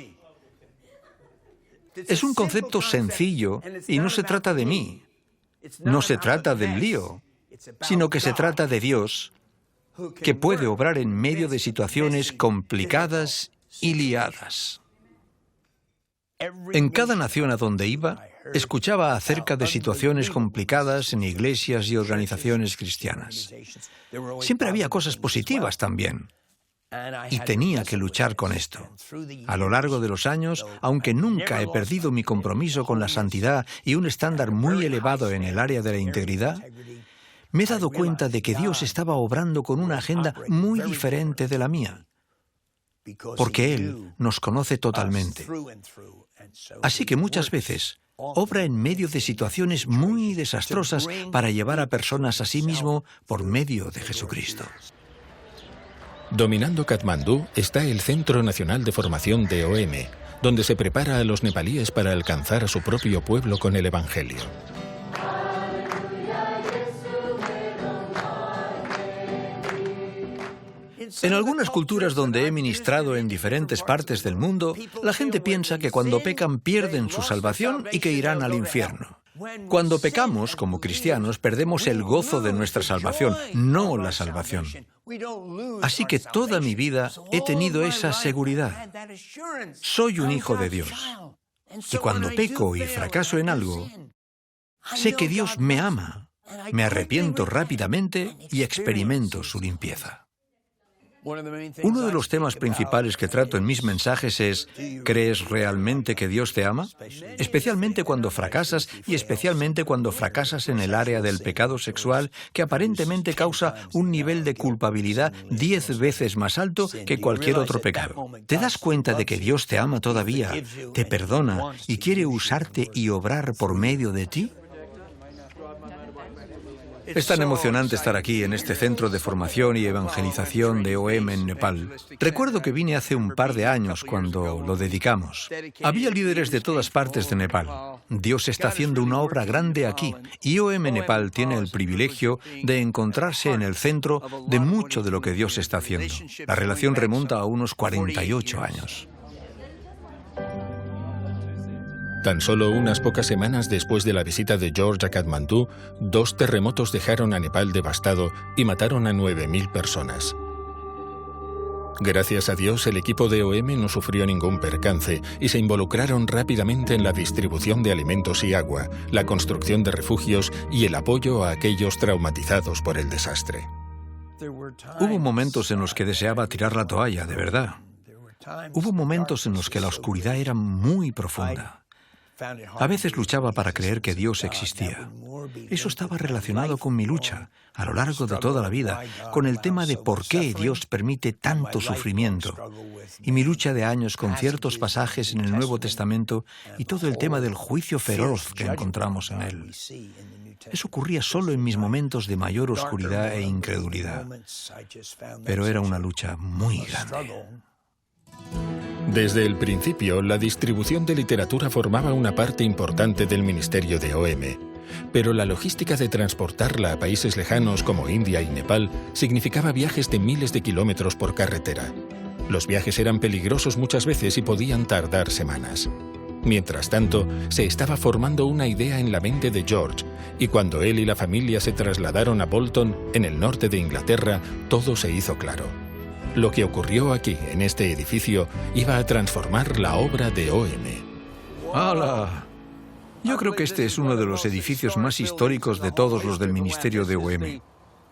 es un concepto sencillo y no se trata de mí. No se trata del lío, sino que se trata de Dios, que puede obrar en medio de situaciones complicadas y liadas. En cada nación a donde iba, escuchaba acerca de situaciones complicadas en iglesias y organizaciones cristianas. Siempre había cosas positivas también. Y tenía que luchar con esto. A lo largo de los años, aunque nunca he perdido mi compromiso con la santidad y un estándar muy elevado en el área de la integridad, me he dado cuenta de que Dios estaba obrando con una agenda muy diferente de la mía, porque Él nos conoce totalmente. Así que muchas veces obra en medio de situaciones muy desastrosas para llevar a personas a sí mismo por medio de Jesucristo. Dominando Katmandú está el Centro Nacional de Formación de OM, donde se prepara a los nepalíes para alcanzar a su propio pueblo con el Evangelio. En algunas culturas donde he ministrado en diferentes partes del mundo, la gente piensa que cuando pecan pierden su salvación y que irán al infierno. Cuando pecamos, como cristianos, perdemos el gozo de nuestra salvación, no la salvación. Así que toda mi vida he tenido esa seguridad. Soy un hijo de Dios. Y cuando peco y fracaso en algo, sé que Dios me ama, me arrepiento rápidamente y experimento su limpieza. Uno de los temas principales que trato en mis mensajes es ¿crees realmente que Dios te ama? Especialmente cuando fracasas y especialmente cuando fracasas en el área del pecado sexual que aparentemente causa un nivel de culpabilidad 10 veces más alto que cualquier otro pecado. ¿Te das cuenta de que Dios te ama todavía, te perdona y quiere usarte y obrar por medio de ti? Es tan emocionante estar aquí en este centro de formación y evangelización de OM en Nepal. Recuerdo que vine hace un par de años cuando lo dedicamos. Había líderes de todas partes de Nepal. Dios está haciendo una obra grande aquí y OM Nepal tiene el privilegio de encontrarse en el centro de mucho de lo que Dios está haciendo. La relación remonta a unos 48 años. Tan solo unas pocas semanas después de la visita de George a Katmandú, 2 terremotos dejaron a Nepal devastado y mataron a 9.000 personas. Gracias a Dios, el equipo de OM no sufrió ningún percance y se involucraron rápidamente en la distribución de alimentos y agua, la construcción de refugios y el apoyo a aquellos traumatizados por el desastre. Hubo momentos en los que deseaba tirar la toalla, de verdad. Hubo momentos en los que la oscuridad era muy profunda. A veces luchaba para creer que Dios existía. Eso estaba relacionado con mi lucha, a lo largo de toda la vida, con el tema de por qué Dios permite tanto sufrimiento, y mi lucha de años con ciertos pasajes en el Nuevo Testamento y todo el tema del juicio feroz que encontramos en él. Eso ocurría solo en mis momentos de mayor oscuridad e incredulidad, pero era una lucha muy grande. Desde el principio, la distribución de literatura formaba una parte importante del ministerio de OM, pero la logística de transportarla a países lejanos como India y Nepal significaba viajes de miles de kilómetros por carretera. Los viajes eran peligrosos muchas veces y podían tardar semanas. Mientras tanto, se estaba formando una idea en la mente de George, y cuando él y la familia se trasladaron a Bolton, en el norte de Inglaterra, todo se hizo claro. Lo que ocurrió aquí, en este edificio, iba a transformar la obra de OM. ¡Hala! Yo creo que este es uno de los edificios más históricos de todos los del ministerio de OM.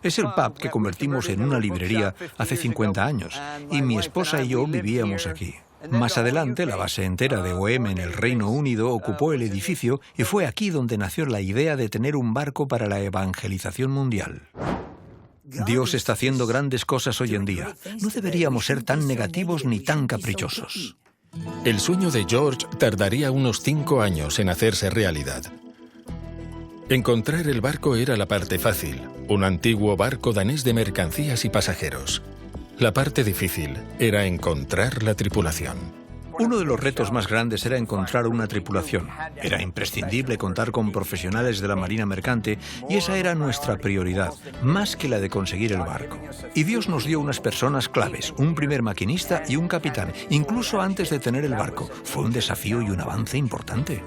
Es el pub que convertimos en una librería hace 50 años, y mi esposa y yo vivíamos aquí. Más adelante, la base entera de OM en el Reino Unido ocupó el edificio y fue aquí donde nació la idea de tener un barco para la evangelización mundial. Dios está haciendo grandes cosas hoy en día. No deberíamos ser tan negativos ni tan caprichosos. El sueño de George tardaría unos 5 años en hacerse realidad. Encontrar el barco era la parte fácil. un antiguo barco danés de mercancías y pasajeros. La parte difícil era encontrar la tripulación. Uno de los retos más grandes era encontrar una tripulación. Era imprescindible contar con profesionales de la Marina Mercante y esa era nuestra prioridad, más que la de conseguir el barco. Y Dios nos dio unas personas claves, un primer maquinista y un capitán, incluso antes de tener el barco. Fue un desafío y un avance importante.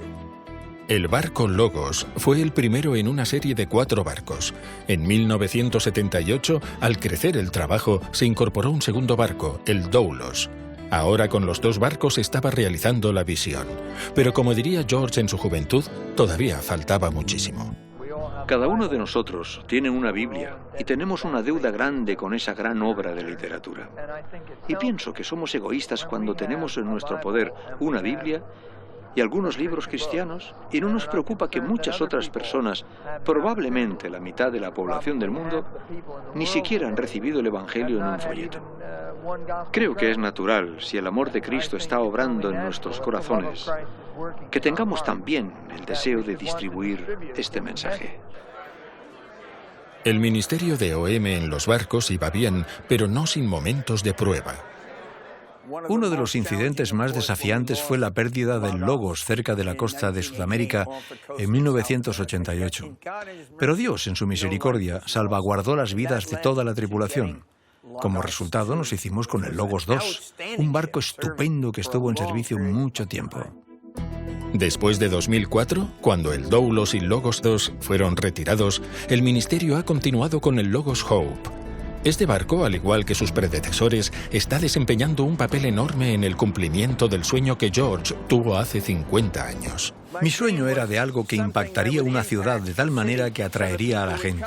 El barco Logos fue el primero en una serie de 4 barcos. En 1978, al crecer el trabajo, se incorporó un segundo barco, el Doulos. Ahora con los 2 barcos se estaba realizando la visión. Pero como diría George en su juventud, todavía faltaba muchísimo. Cada uno de nosotros tiene una Biblia y tenemos una deuda grande con esa gran obra de literatura. Y pienso que somos egoístas cuando tenemos en nuestro poder una Biblia y algunos libros cristianos y no nos preocupa que muchas otras personas, probablemente la mitad de la población del mundo, ni siquiera han recibido el Evangelio en un folleto. Creo que es natural, si el amor de Cristo está obrando en nuestros corazones, que tengamos también el deseo de distribuir este mensaje. El ministerio de OM en los barcos iba bien, pero no sin momentos de prueba. Uno de los incidentes más desafiantes fue la pérdida del Logos cerca de la costa de Sudamérica en 1988. Pero Dios, en su misericordia, salvaguardó las vidas de toda la tripulación. Como resultado, nos hicimos con el Logos II, un barco estupendo que estuvo en servicio mucho tiempo. Después de 2004, cuando el Doulos y Logos II fueron retirados, el ministerio ha continuado con el Logos Hope. Este barco, al igual que sus predecesores, está desempeñando un papel enorme en el cumplimiento del sueño que George tuvo hace 50 años. Mi sueño era de algo que impactaría una ciudad de tal manera que atraería a la gente.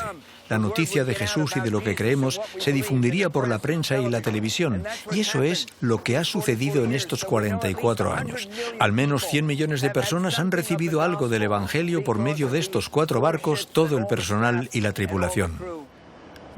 La noticia de Jesús y de lo que creemos se difundiría por la prensa y la televisión, y eso es lo que ha sucedido en estos 44 años. Al menos 100 millones de personas han recibido algo del Evangelio por medio de estos 4 barcos, todo el personal y la tripulación.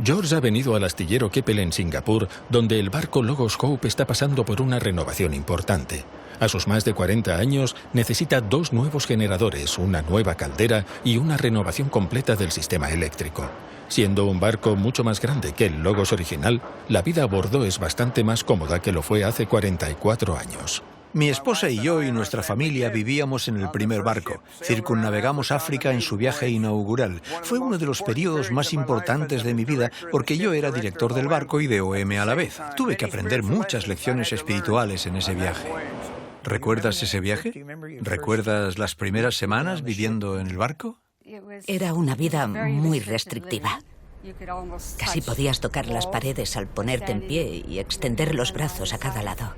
George ha venido al astillero Keppel en Singapur, donde el barco Logos Hope está pasando por una renovación importante. A sus más de 40 años, necesita 2 nuevos generadores, una nueva caldera y una renovación completa del sistema eléctrico. Siendo un barco mucho más grande que el Logos original, la vida a bordo es bastante más cómoda que lo fue hace 44 años. Mi esposa y yo y nuestra familia vivíamos en el primer barco. Circunnavegamos África en su viaje inaugural. Fue uno de los periodos más importantes de mi vida porque yo era director del barco y de OM a la vez. Tuve que aprender muchas lecciones espirituales en ese viaje. ¿Recuerdas ese viaje? ¿Recuerdas las primeras semanas viviendo en el barco? Era una vida muy restrictiva. Casi podías tocar las paredes al ponerte en pie y extender los brazos a cada lado.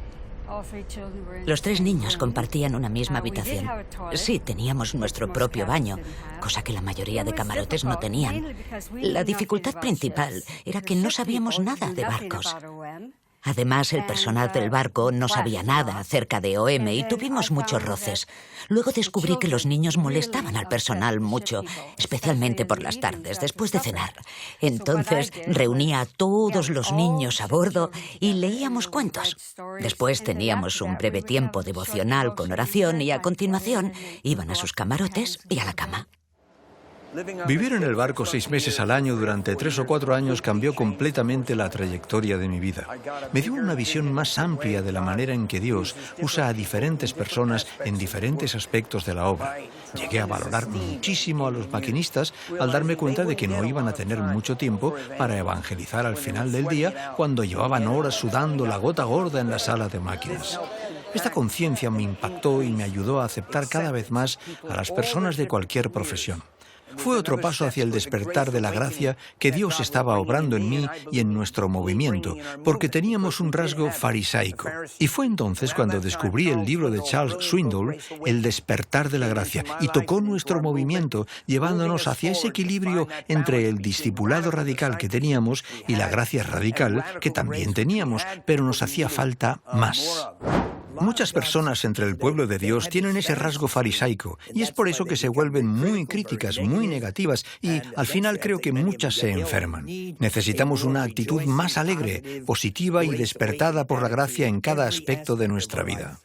Los 3 niños compartían una misma habitación. Sí, teníamos nuestro propio baño, cosa que la mayoría de camarotes no tenían. La dificultad principal era que no sabíamos nada de barcos. Además, el personal del barco no sabía nada acerca de OM y tuvimos muchos roces. Luego descubrí que los niños molestaban al personal mucho, especialmente por las tardes, después de cenar. Entonces, reunía a todos los niños a bordo y leíamos cuentos. Después teníamos un breve tiempo devocional con oración y a continuación iban a sus camarotes y a la cama. Vivir en el barco 6 meses al año durante 3 o 4 años cambió completamente la trayectoria de mi vida. Me dio una visión más amplia de la manera en que Dios usa a diferentes personas en diferentes aspectos de la obra. Llegué a valorar muchísimo a los maquinistas al darme cuenta de que no iban a tener mucho tiempo para evangelizar al final del día cuando llevaban horas sudando la gota gorda en la sala de máquinas. Esta conciencia me impactó y me ayudó a aceptar cada vez más a las personas de cualquier profesión. Fue otro paso hacia el despertar de la gracia que Dios estaba obrando en mí y en nuestro movimiento, porque teníamos un rasgo farisaico. Y fue entonces cuando descubrí el libro de Charles Swindoll, El despertar de la gracia, y tocó nuestro movimiento, llevándonos hacia ese equilibrio entre el discipulado radical que teníamos y la gracia radical que también teníamos, pero nos hacía falta más. Muchas personas entre el pueblo de Dios tienen ese rasgo farisaico y es por eso que se vuelven muy críticas, muy negativas y al final creo que muchas se enferman. Necesitamos una actitud más alegre, positiva y despertada por la gracia en cada aspecto de nuestra vida.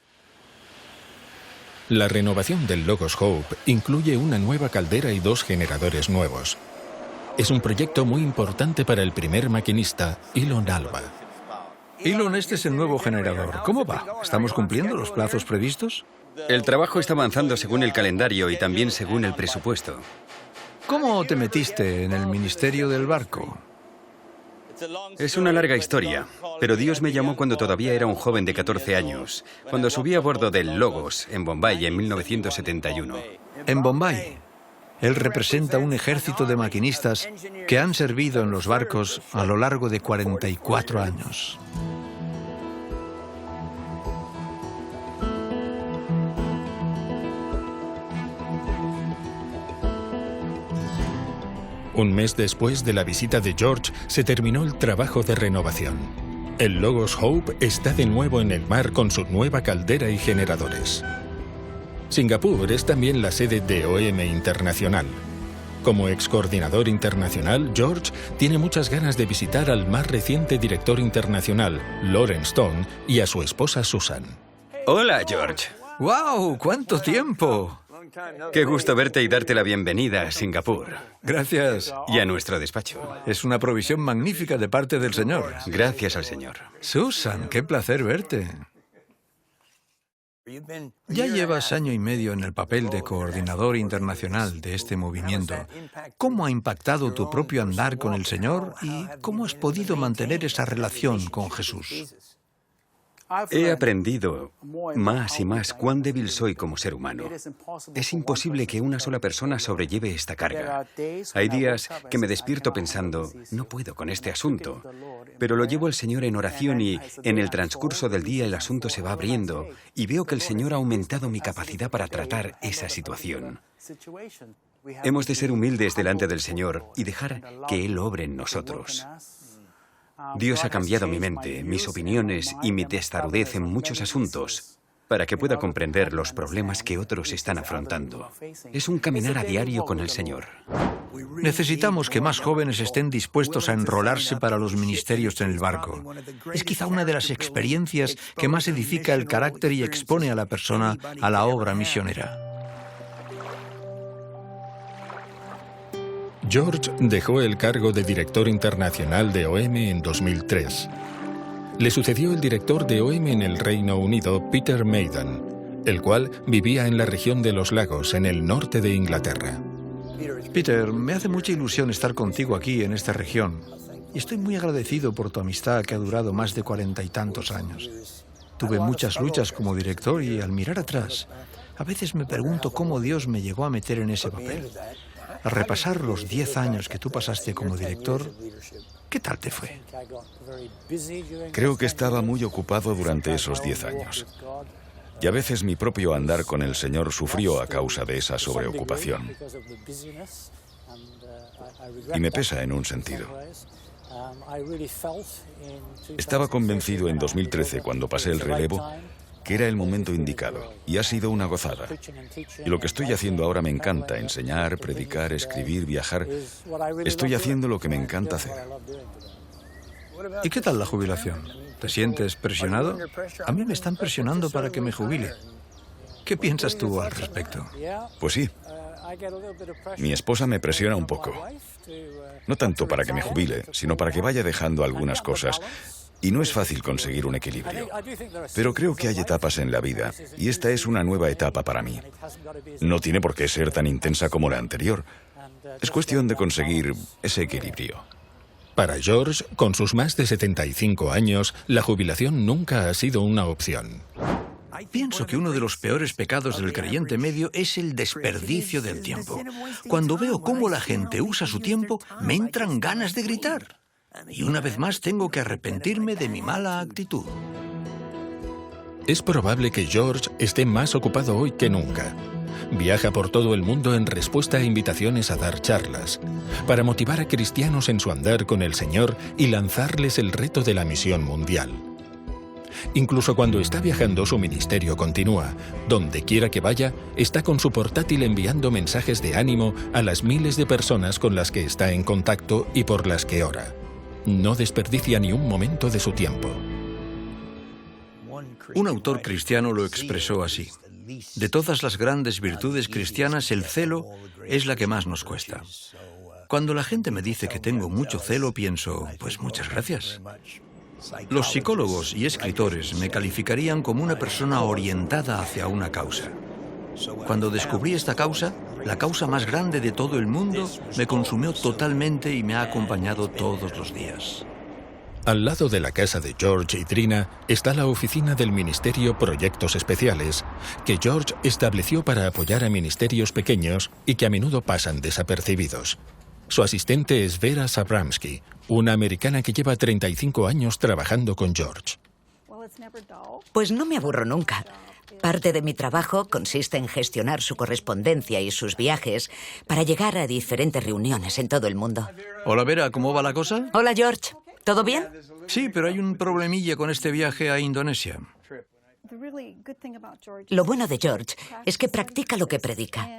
La renovación del Logos Hope incluye una nueva caldera y 2 generadores nuevos. Es un proyecto muy importante para el primer maquinista, Elon Alba. Elon, este es el nuevo generador. ¿Cómo va? ¿Estamos cumpliendo los plazos previstos? El trabajo está avanzando según el calendario y también según el presupuesto. ¿Cómo te metiste en el ministerio del barco? Es una larga historia, pero Dios me llamó cuando todavía era un joven de 14 años, cuando subí a bordo del Logos, en Bombay, en 1971. En Bombay. Él representa un ejército de maquinistas que han servido en los barcos a lo largo de 44 años. Un mes después de la visita de George, se terminó el trabajo de renovación. El Logos Hope está de nuevo en el mar con su nueva caldera y generadores. Singapur es también la sede de OM Internacional. Como ex coordinador internacional, George tiene muchas ganas de visitar al más reciente director internacional, Lawrence Stone, y a su esposa Susan. Hola, George. ¡Guau! ¡Cuánto tiempo! Qué gusto verte y darte la bienvenida a Singapur. Gracias. Y a nuestro despacho. Es una provisión magnífica de parte del Señor. Gracias al Señor. Susan, qué placer verte. Ya llevas año y medio en el papel de coordinador internacional de este movimiento. ¿Cómo ha impactado tu propio andar con el Señor y cómo has podido mantener esa relación con Jesús? He aprendido más y más cuán débil soy como ser humano. Es imposible que una sola persona sobrelleve esta carga. Hay días que me despierto pensando, no puedo con este asunto, pero lo llevo al Señor en oración y en el transcurso del día el asunto se va abriendo y veo que el Señor ha aumentado mi capacidad para tratar esa situación. Hemos de ser humildes delante del Señor y dejar que Él obre en nosotros. Dios ha cambiado mi mente, mis opiniones y mi testarudez en muchos asuntos para que pueda comprender los problemas que otros están afrontando. Es un caminar a diario con el Señor. Necesitamos que más jóvenes estén dispuestos a enrolarse para los ministerios en el barco. Es quizá una de las experiencias que más edifica el carácter y expone a la persona a la obra misionera. George dejó el cargo de director internacional de OM en 2003. Le sucedió el director de OM en el Reino Unido, Peter Maiden, el cual vivía en la región de los lagos, en el norte de Inglaterra. Peter, me hace mucha ilusión estar contigo aquí en esta región. Y estoy muy agradecido por tu amistad que ha durado más de 40 y tantos años. Tuve muchas luchas como director y al mirar atrás, a veces me pregunto cómo Dios me llegó a meter en ese papel. Al repasar los 10 años que tú pasaste como director, ¿qué tal te fue? Creo que estaba muy ocupado durante esos 10 años. Y a veces mi propio andar con el Señor sufrió a causa de esa sobreocupación. Y me pesa en un sentido. Estaba convencido en 2013, cuando pasé el relevo, que era el momento indicado, y ha sido una gozada. Y lo que estoy haciendo ahora me encanta: enseñar, predicar, escribir, viajar. Estoy haciendo lo que me encanta hacer. ¿Y qué tal la jubilación? ¿Te sientes presionado? A mí me están presionando para que me jubile. ¿Qué piensas tú al respecto? Pues sí. Mi esposa me presiona un poco. No tanto para que me jubile, sino para que vaya dejando algunas cosas. Y no es fácil conseguir un equilibrio. Pero creo que hay etapas en la vida, y esta es una nueva etapa para mí. No tiene por qué ser tan intensa como la anterior. Es cuestión de conseguir ese equilibrio. Para George, con sus más de 75 años, la jubilación nunca ha sido una opción. Pienso que uno de los peores pecados del creyente medio es el desperdicio del tiempo. Cuando veo cómo la gente usa su tiempo, me entran ganas de gritar. Y una vez más tengo que arrepentirme de mi mala actitud. Es probable que George esté más ocupado hoy que nunca. Viaja por todo el mundo en respuesta a invitaciones a dar charlas, para motivar a cristianos en su andar con el Señor y lanzarles el reto de la misión mundial. Incluso cuando está viajando, su ministerio continúa. Donde quiera que vaya, está con su portátil enviando mensajes de ánimo a las miles de personas con las que está en contacto y por las que ora. No desperdicia ni un momento de su tiempo. Un autor cristiano lo expresó así: de todas las grandes virtudes cristianas, el celo es la que más nos cuesta. Cuando la gente me dice que tengo mucho celo, pienso, pues muchas gracias. Los psicólogos y escritores me calificarían como una persona orientada hacia una causa. Cuando descubrí esta causa, la causa más grande de todo el mundo, me consumió totalmente y me ha acompañado todos los días. Al lado de la casa de George y Trina está la oficina del Ministerio Proyectos Especiales, que George estableció para apoyar a ministerios pequeños y que a menudo pasan desapercibidos. Su asistente es Vera Sabramsky, una americana que lleva 35 años trabajando con George. Pues no me aburro nunca. Parte de mi trabajo consiste en gestionar su correspondencia y sus viajes para llegar a diferentes reuniones en todo el mundo. Hola Vera, ¿cómo va la cosa? Hola George, ¿todo bien? Sí, pero hay un problemilla con este viaje a Indonesia. Lo bueno de George es que practica lo que predica.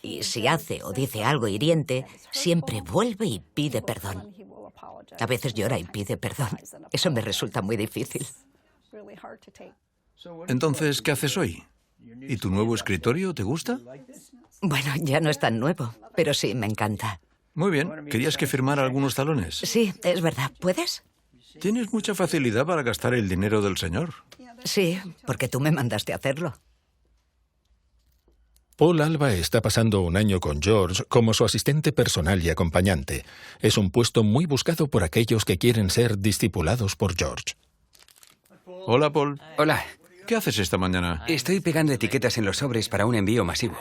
Y si hace o dice algo hiriente, siempre vuelve y pide perdón. A veces llora y pide perdón. Eso me resulta muy difícil. Entonces, ¿qué haces hoy? ¿Y tu nuevo escritorio te gusta? Bueno, ya no es tan nuevo, pero sí, me encanta. Muy bien. ¿Querías que firmara algunos talones? Sí, es verdad. ¿Puedes? Tienes mucha facilidad para gastar el dinero del Señor. Sí, porque tú me mandaste a hacerlo. Paul Alba está pasando un año con George como su asistente personal y acompañante. Es un puesto muy buscado por aquellos que quieren ser discipulados por George. Hola, Paul. Hola. ¿Qué haces esta mañana? Estoy pegando etiquetas en los sobres para un envío masivo.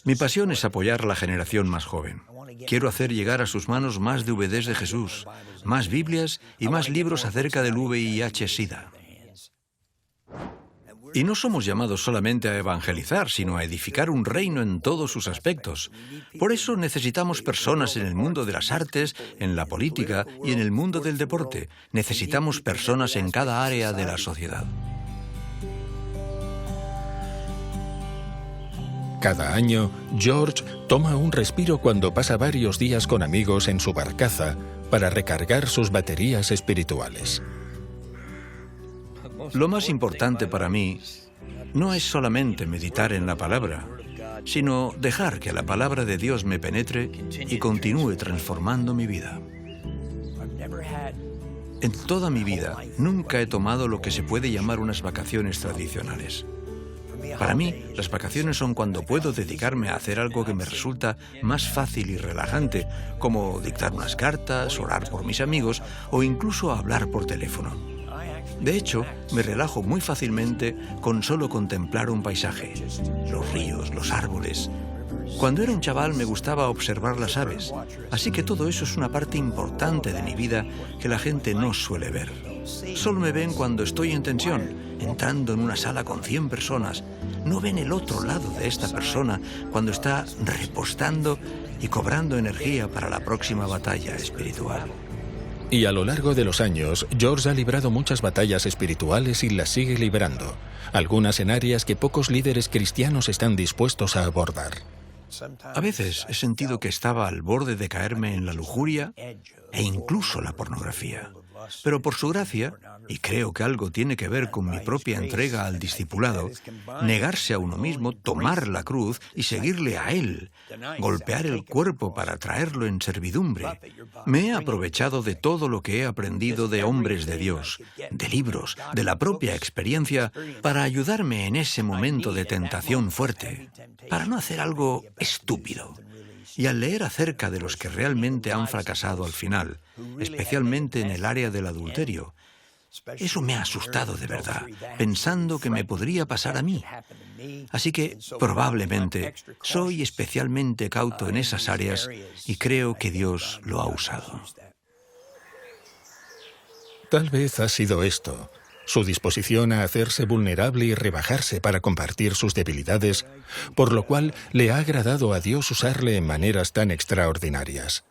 Mi pasión es apoyar a la generación más joven. Quiero hacer llegar a sus manos más DVDs de Jesús, más Biblias y más libros acerca del VIH-Sida. Y no somos llamados solamente a evangelizar, sino a edificar un reino en todos sus aspectos. Por eso necesitamos personas en el mundo de las artes, en la política y en el mundo del deporte. Necesitamos personas en cada área de la sociedad. Cada año, George toma un respiro cuando pasa varios días con amigos en su barcaza para recargar sus baterías espirituales. Lo más importante para mí no es solamente meditar en la palabra, sino dejar que la palabra de Dios me penetre y continúe transformando mi vida. En toda mi vida nunca he tomado lo que se puede llamar unas vacaciones tradicionales. Para mí, las vacaciones son cuando puedo dedicarme a hacer algo que me resulta más fácil y relajante, como dictar unas cartas, orar por mis amigos o incluso hablar por teléfono. De hecho, me relajo muy fácilmente con solo contemplar un paisaje, los ríos, los árboles. Cuando era un chaval me gustaba observar las aves, así que todo eso es una parte importante de mi vida que la gente no suele ver. Solo me ven cuando estoy en tensión, entrando en una sala con 100 personas. No ven el otro lado de esta persona cuando está repostando y cobrando energía para la próxima batalla espiritual. Y a lo largo de los años, George ha librado muchas batallas espirituales y las sigue librando, algunas en áreas que pocos líderes cristianos están dispuestos a abordar. A veces he sentido que estaba al borde de caerme en la lujuria e incluso la pornografía. Pero por su gracia, y creo que algo tiene que ver con mi propia entrega al discipulado, negarse a uno mismo, tomar la cruz y seguirle a Él, golpear el cuerpo para traerlo en servidumbre. Me he aprovechado de todo lo que he aprendido de hombres de Dios, de libros, de la propia experiencia, para ayudarme en ese momento de tentación fuerte, para no hacer algo estúpido. Y al leer acerca de los que realmente han fracasado al final, especialmente en el área del adulterio, eso me ha asustado de verdad, pensando que me podría pasar a mí. Así que, probablemente, soy especialmente cauto en esas áreas y creo que Dios lo ha usado. Tal vez ha sido esto, su disposición a hacerse vulnerable y rebajarse para compartir sus debilidades, por lo cual le ha agradado a Dios usarle en maneras tan extraordinarias,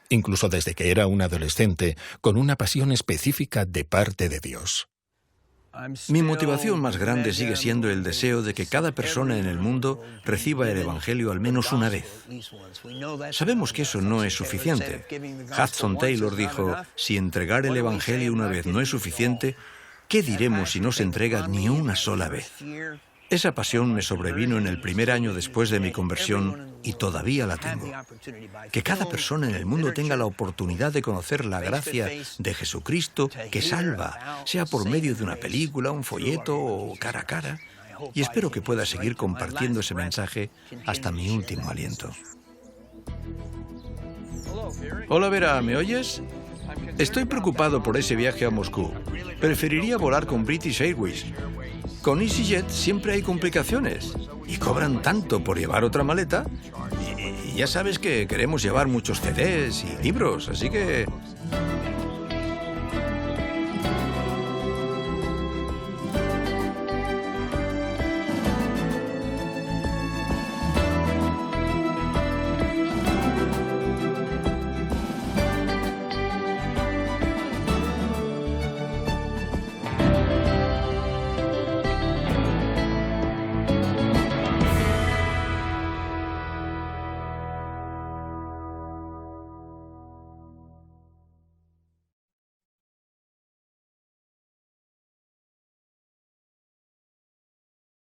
incluso desde que era un adolescente, con una pasión específica de parte de Dios. Mi motivación más grande sigue siendo el deseo de que cada persona en el mundo reciba el Evangelio al menos una vez. Sabemos que eso no es suficiente. Hudson Taylor dijo, si entregar el Evangelio una vez no es suficiente, ¿qué diremos si no se entrega ni una sola vez? Esa pasión me sobrevino en el primer año después de mi conversión y todavía la tengo. Que cada persona en el mundo tenga la oportunidad de conocer la gracia de Jesucristo que salva, sea por medio de una película, un folleto o cara a cara. Y espero que pueda seguir compartiendo ese mensaje hasta mi último aliento. Hola Vera, ¿me oyes? Estoy preocupado por ese viaje a Moscú. Preferiría volar con British Airways. Con EasyJet siempre hay complicaciones y cobran tanto por llevar otra maleta. Y ya sabes que queremos llevar muchos CDs y libros, así que...